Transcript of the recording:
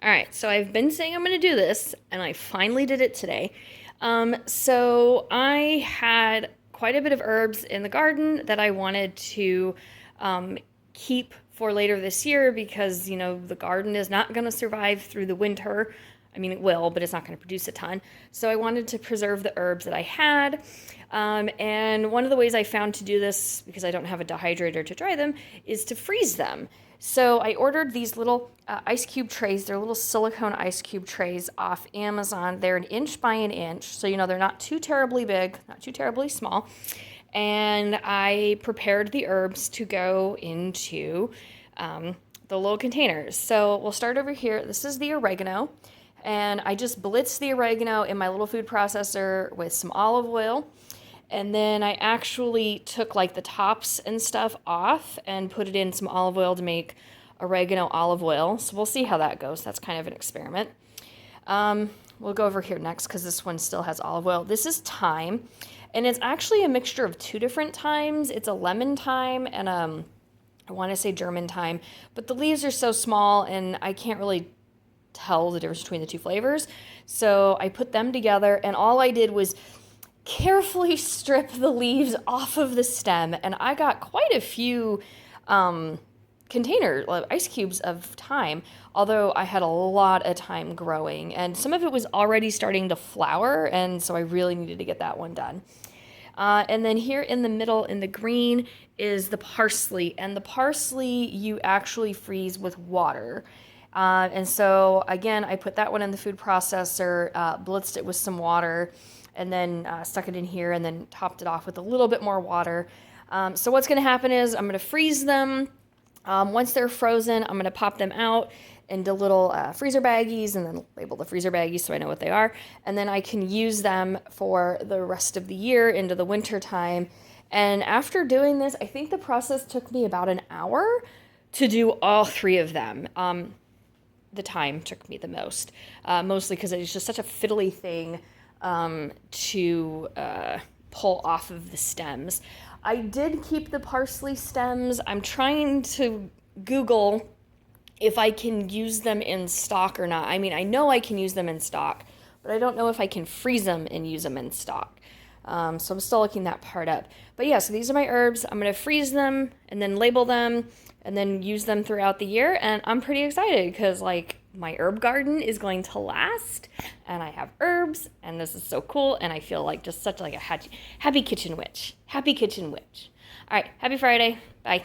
All right, so I've been saying I'm going to do this, and I finally did it today. So I had quite a bit of herbs in the garden that I wanted to keep for later this year because, the garden is not going to survive through the winter. I mean, it will, but it's not going to produce a ton. So I wanted to preserve the herbs that I had. And one of the ways I found to do this, because I don't have a dehydrator to dry them, is to freeze them. So I ordered these little ice cube trays. They're little silicone ice cube trays off Amazon. They're 1 inch by 1 inch. So, they're not too terribly big, not too terribly small. And I prepared the herbs to go into the little containers. So we'll start over here. This is the oregano. And I just blitzed the oregano in my little food processor with some olive oil. And then I actually took like the tops and stuff off and put it in some olive oil to make oregano olive oil. So we'll see how that goes. That's kind of an experiment. We'll go over here next because this one still has olive oil. This is thyme, and it's actually a mixture of 2 different thymes. It's a lemon thyme and I want to say German thyme, but the leaves are so small and I can't really tell the difference between the 2 flavors. So I put them together, and all I did was carefully strip the leaves off of the stem, and I got quite a few ice cubes of thyme, although I had a lot of time growing, and some of it was already starting to flower, and so I really needed to get that one done. And then here in the middle in the green is the parsley, and the parsley you actually freeze with water. And so again, I put that one in the food processor, blitzed it with some water, and then stuck it in here and then topped it off with a little bit more water. So what's going to happen is I'm going to freeze them. Once they're frozen, I'm going to pop them out into little freezer baggies and then label the freezer baggies so I know what they are. And then I can use them for the rest of the year into the winter time. And after doing this, I think the process took me about an hour to do all 3 of them. The time took me the most, mostly because it's just such a fiddly thing to pull off of the stems. I did keep the parsley stems. I'm trying to Google if I can use them in stock or not. I mean, I know I can use them in stock, but I don't know if I can freeze them and use them in stock. So I'm still looking that part up. But yeah, so these are my herbs. I'm going to freeze them and then label them and then use them throughout the year. And I'm pretty excited because my herb garden is going to last and I have herbs and this is so cool. And I feel like just such a happy kitchen witch. Happy kitchen witch. All right. Happy Friday. Bye.